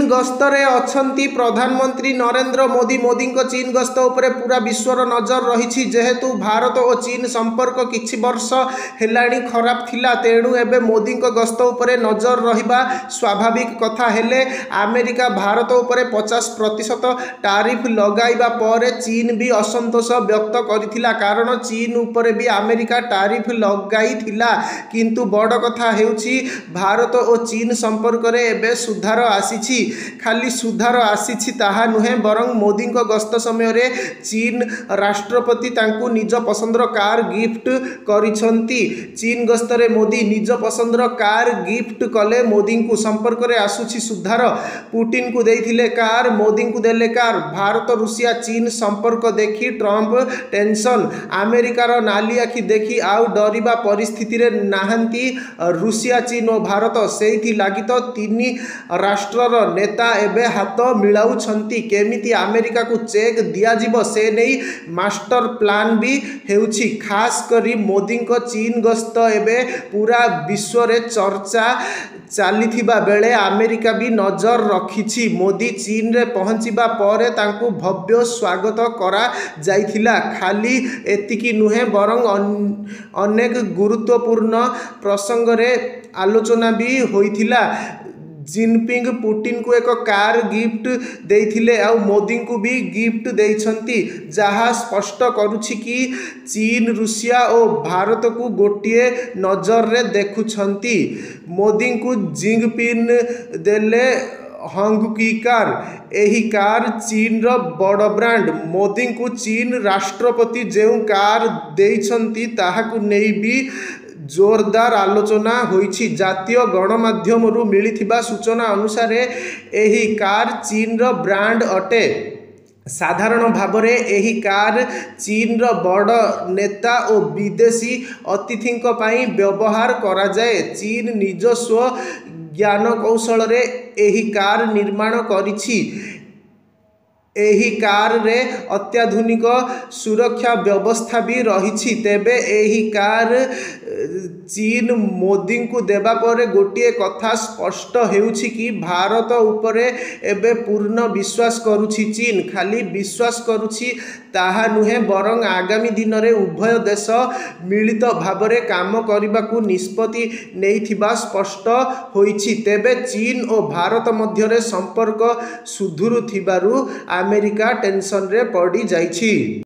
गस्तरे अछंती प्रधानमंत्री नरेंद्र मोदी। मोदी चीन गस्त उपरे पूरा विश्वर नजर रही जेहेतु भारत और चीन संपर्क किछि वर्ष हेलाणी खराब थिला, तेणु एबे मोदी गस्त उपरे नजर रहिबा स्वाभाविक कथा। हेले अमेरिका भारत उपरे 50% टारिफ लगाइबा पर चीन भी असंतोष व्यक्त करथिला, कारण चीन उपरे भी अमेरिका टारिफ लगाइथिला। किंतु बड़ कथा हेउछि भारत और चीन संपर्क रे एबे सुधार आसीछि। खाली सुधार आसीछि ताहा नुहे, बरं मोदी गस्त समय रे चीन राष्ट्रपति तांकु निज पसंदर कार गिफ्ट करिसंती। चीन गस्तरे मोदी निज पसंदर कार गिफ्ट कले मोदी को। संपर्क रे आसुछि सुधार। पुटिन को देइथिले कार, मोदी को देले कार। भारत रुषिया चीन संपर्क देखि ट्रंप टेंशन। अमेरिकार नाली आखि देखि आउ डरिबा परिस्थिति रे नाहंती रुषिया चीन और भारत। सेइथि लागि तो तीनी राष्ट्रर नेता एबे हाथ मिलाउछंती। केमिति अमेरिका को चेक दिया जिवो से नहीं मास्टर प्लान भी हेउछि। खास करी मोदी को चीन गस्त एबे पूरा विश्व रे चर्चा चलीथिबा बेले अमेरिका भी नजर रखिछि। मोदी चीन रे पहुंचिबा परे तांकु भव्य स्वागत करा जाइथिला। खाली एतिकी नुहे, बरं अनेक गुरुत्वपूर्ण प्रसंग रे आलोचना भी होइथिला। जिनपिंग पुटिन को एक कार गिफ्ट देइथिले आ मोदी को भी गिफ्ट देइछंती, जहा स्पष्ट करुछि कि चीन रुषिया और भारत को गोटिए नजर रे देखुछंती। मोदी को जिंगपिन देले हंगकी कार। एही कार चीन रो बड़ ब्रांड। मोदी को चीन राष्ट्रपति जो कार देइछंती ताहाकु नेई भी जोरदार आलोचना होइछि। जातीय गणमाध्यम रु मिलिथिबा सूचना अनुसार एही कार चीन रो ब्रांड अटे। साधारण भाव एही कार चीन रो बड़ नेता और विदेशी अतिथिंक पई व्यवहार करा जाए। चीन निजस्व ज्ञान कौशल रे एही कार निर्माण करिछि। एही कार रे अत्याधुनिक सुरक्षा व्यवस्था भी रही। तेबे एही कार चीन मोदी को देबा परे गोटिए कथा स्पष्ट हेउछि कि भारत उपरे एबे पूर्ण विश्वास करुछि चीन। खाली विश्वास करुछि ताहा नुहे, बरं आगामी दिन रे उभय देश मिलित भावरे काम करबाकू निष्पत्ति नेइथिबा स्पष्ट होइछि। तेबे चीन और भारत मध्यरे संपर्क सुधुरुथिबारु अमेरिका टेंशन रे पड़ी जाइछि।